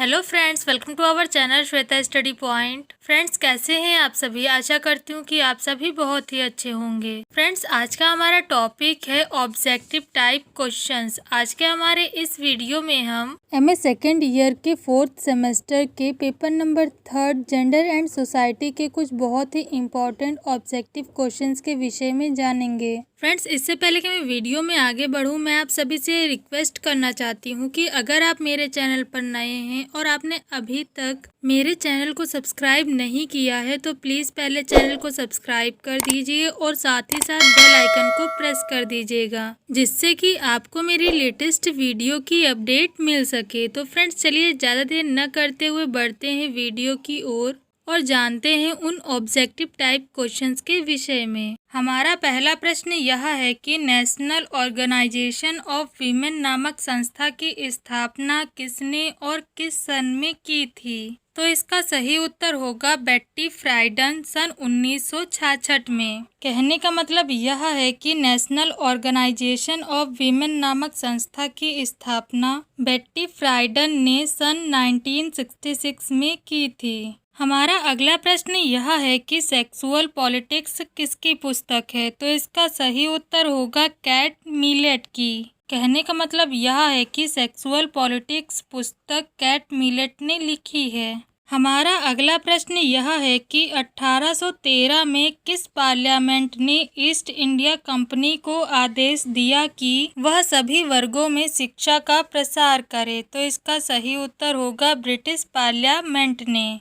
Hello friends, welcome to our channel Shweta study point. Friends, कैसे हैं आप सभी। आशा करती हूँ कि आप सभी बहुत ही अच्छे होंगे। फ्रेंड्स, आज का हमारा टॉपिक है ऑब्जेक्टिव टाइप क्वेश्चंस। आज के हमारे इस वीडियो में हम एमए सेकेंड ईयर के 4th सेमेस्टर के paper number 3 gender and society के कुछ बहुत ही इम्पोर्टेंट ऑब्जेक्टिव क्वेश्चंस के विषय में जानेंगे। फ्रेंड्स, इससे पहले कि मैं वीडियो में आगे बढ़ूँ, मैं आप सभी से रिक्वेस्ट करना चाहती हूँ कि अगर आप मेरे चैनल पर नए हैं और आपने अभी तक मेरे चैनल को सब्सक्राइब नहीं किया है तो प्लीज़ पहले चैनल को सब्सक्राइब कर दीजिए और साथ ही साथ बेल आइकन को प्रेस कर दीजिएगा, जिससे कि आपको मेरी लेटेस्ट वीडियो की अपडेट मिल सके। तो फ्रेंड्स, चलिए ज़्यादा देर न करते हुए बढ़ते हैं वीडियो की ओर और जानते हैं उन ऑब्जेक्टिव टाइप क्वेश्चंस के विषय में। हमारा पहला प्रश्न यह है कि नेशनल ऑर्गेनाइजेशन ऑफ वीमेन नामक संस्था की स्थापना किसने और किस सन में की थी। तो इसका सही उत्तर होगा बेट्टी फ्राइडन सन 1966 में। कहने का मतलब यह है कि नेशनल ऑर्गेनाइजेशन ऑफ वीमेन नामक संस्था की स्थापना बेट्टी फ्राइडन ने सन 1966 में की थी। हमारा अगला प्रश्न यह है कि सेक्सुअल पॉलिटिक्स किसकी पुस्तक है। तो इसका सही उत्तर होगा कैट मिलेट की। कहने का मतलब यह है कि सेक्सुअल पॉलिटिक्स पुस्तक कैट मिलेट ने लिखी है। हमारा अगला प्रश्न यह है कि 1813 में किस पार्लियामेंट ने ईस्ट इंडिया कंपनी को आदेश दिया कि वह सभी वर्गों में शिक्षा का प्रसार करे। तो इसका सही उत्तर होगा ब्रिटिश पार्लियामेंट ने।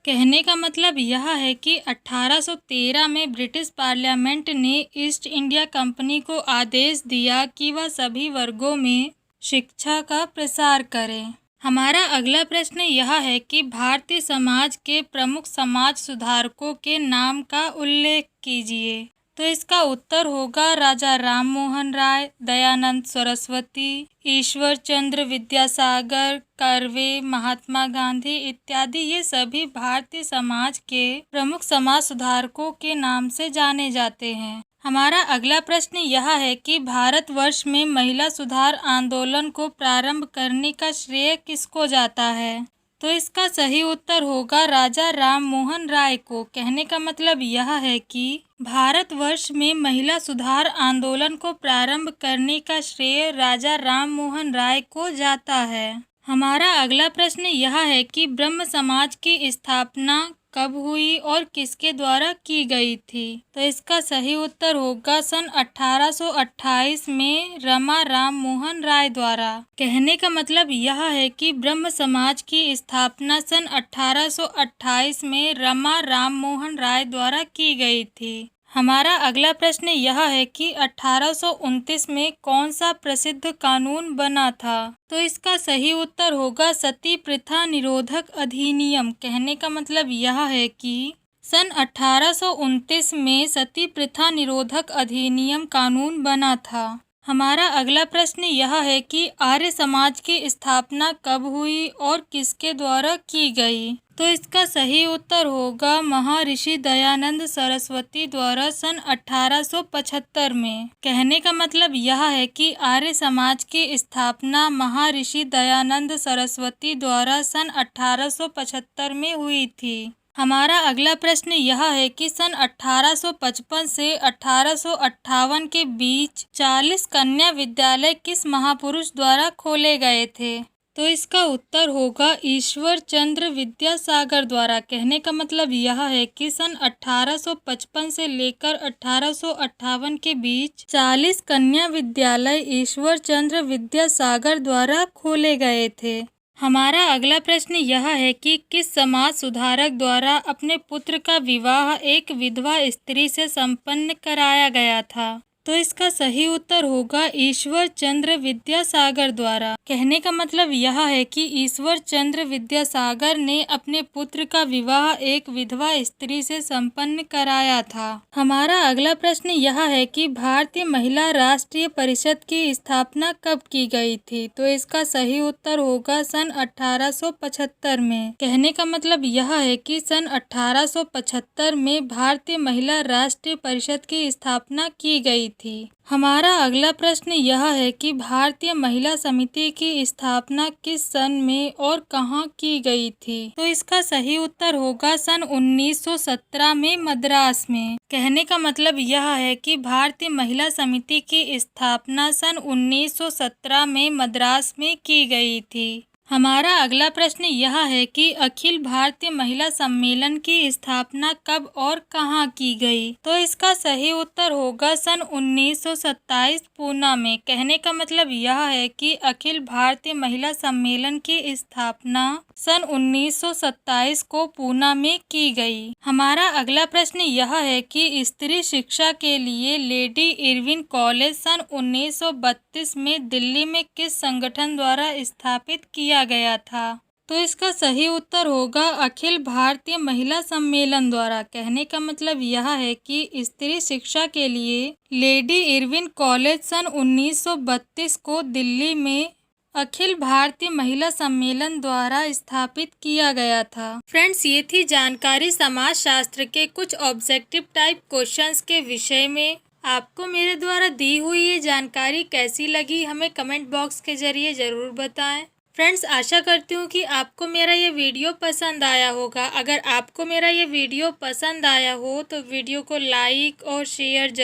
कहने का मतलब यह है कि 1813 में ब्रिटिश पार्लियामेंट ने ईस्ट इंडिया कंपनी को आदेश दिया कि वह सभी वर्गों में शिक्षा का प्रसार करे। हमारा अगला प्रश्न यह है कि भारतीय समाज के प्रमुख समाज सुधारकों के नाम का उल्लेख कीजिए। तो इसका उत्तर होगा राजा राम मोहन राय, दयानंद सरस्वती, ईश्वर चंद्र विद्यासागर, कर्वे, महात्मा गांधी इत्यादि। ये सभी भारतीय समाज के प्रमुख समाज सुधारकों के नाम से जाने जाते हैं। हमारा अगला प्रश्न यह है कि भारतवर्ष में महिला सुधार आंदोलन को प्रारंभ करने का श्रेय किसको जाता है। तो इसका सही उत्तर होगा राजा राम मोहन राय को। कहने का मतलब यह है कि भारतवर्ष में महिला सुधार आंदोलन को प्रारंभ करने का श्रेय राजा राम मोहन राय को जाता है। हमारा अगला प्रश्न यह है कि ब्रह्म समाज की स्थापना कब हुई और किसके द्वारा की गई थी। तो इसका सही उत्तर होगा सन 1828 में रमा राम मोहन राय द्वारा। कहने का मतलब यह है कि ब्रह्म समाज की स्थापना सन 1828 में रमा राम मोहन राय द्वारा की गई थी। हमारा अगला प्रश्न यह है कि 1829 में कौन सा प्रसिद्ध कानून बना था। तो इसका सही उत्तर होगा सती प्रथा निरोधक अधिनियम। कहने का मतलब यह है कि सन 1829 में सती प्रथा निरोधक अधिनियम कानून बना था। हमारा अगला प्रश्न यह है कि आर्य समाज की स्थापना कब हुई और किसके द्वारा की गई। तो इसका सही उत्तर होगा महर्षि दयानंद सरस्वती द्वारा सन 1875 में। कहने का मतलब यह है कि आर्य समाज की स्थापना महर्षि दयानंद सरस्वती द्वारा सन 1875 में हुई थी। हमारा अगला प्रश्न यह है कि सन 1855 से 1858 के बीच 40 कन्या विद्यालय किस महापुरुष द्वारा खोले गए थे। तो इसका उत्तर होगा ईश्वर चंद्र विद्यासागर द्वारा। कहने का मतलब यह है कि सन 1855 से लेकर 1858 के बीच 40 कन्या विद्यालय ईश्वर चंद्र विद्यासागर द्वारा खोले गए थे। हमारा अगला प्रश्न यह है कि किस समाज सुधारक द्वारा अपने पुत्र का विवाह एक विधवा स्त्री से संपन्न कराया गया था। तो इसका सही उत्तर होगा ईश्वर चंद्र विद्यासागर द्वारा। कहने का मतलब यह है कि ईश्वर चंद्र विद्यासागर ने अपने पुत्र का विवाह एक विधवा स्त्री से संपन्न कराया था। हमारा अगला प्रश्न यह है कि भारतीय महिला राष्ट्रीय परिषद की स्थापना कब की गई थी। तो इसका सही उत्तर होगा सन 1875 में। कहने का मतलब यह है कि सन 1875 में भारतीय महिला राष्ट्रीय परिषद की स्थापना की गई थी। हमारा अगला प्रश्न यह है कि भारतीय महिला समिति की स्थापना किस सन में और कहाँ की गई थी? तो इसका सही उत्तर होगा सन 1917 में मद्रास में। कहने का मतलब यह है कि भारतीय महिला समिति की स्थापना सन 1917 में मद्रास में की गई थी। हमारा अगला प्रश्न यह है कि अखिल भारतीय महिला सम्मेलन की स्थापना कब और कहाँ की गई? तो इसका सही उत्तर होगा सन 1927 पूना में। कहने का मतलब यह है कि अखिल भारतीय महिला सम्मेलन की स्थापना सन 1927 को पूना में की गई। हमारा अगला प्रश्न यह है कि स्त्री शिक्षा के लिए लेडी इरविन कॉलेज सन 1932 में दिल्ली में किस संगठन द्वारा स्थापित किया गया था? तो इसका सही उत्तर होगा अखिल भारतीय महिला सम्मेलन द्वारा। कहने का मतलब यह है कि स्त्री शिक्षा के लिए लेडी इरविन कॉलेज सन 1932 को दिल्ली में अखिल भारतीय महिला सम्मेलन द्वारा स्थापित किया गया था। फ्रेंड्स, ये थी जानकारी समाज शास्त्र के कुछ ऑब्जेक्टिव टाइप क्वेश्चंस के विषय में। आपको मेरे द्वारा दी हुई ये जानकारी कैसी लगी हमें कमेंट बॉक्स के जरिए ज़रूर बताएं। फ्रेंड्स, आशा करती हूँ कि आपको मेरा ये वीडियो पसंद आया होगा। अगर आपको मेरा ये वीडियो पसंद आया हो तो वीडियो को लाइक और शेयर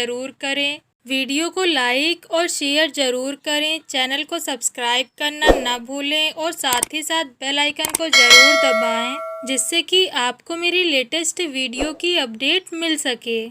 ज़रूर करें। चैनल को सब्सक्राइब करना ना भूलें और साथ ही साथ बेल आइकन को ज़रूर दबाएं, जिससे कि आपको मेरी लेटेस्ट वीडियो की अपडेट मिल सके।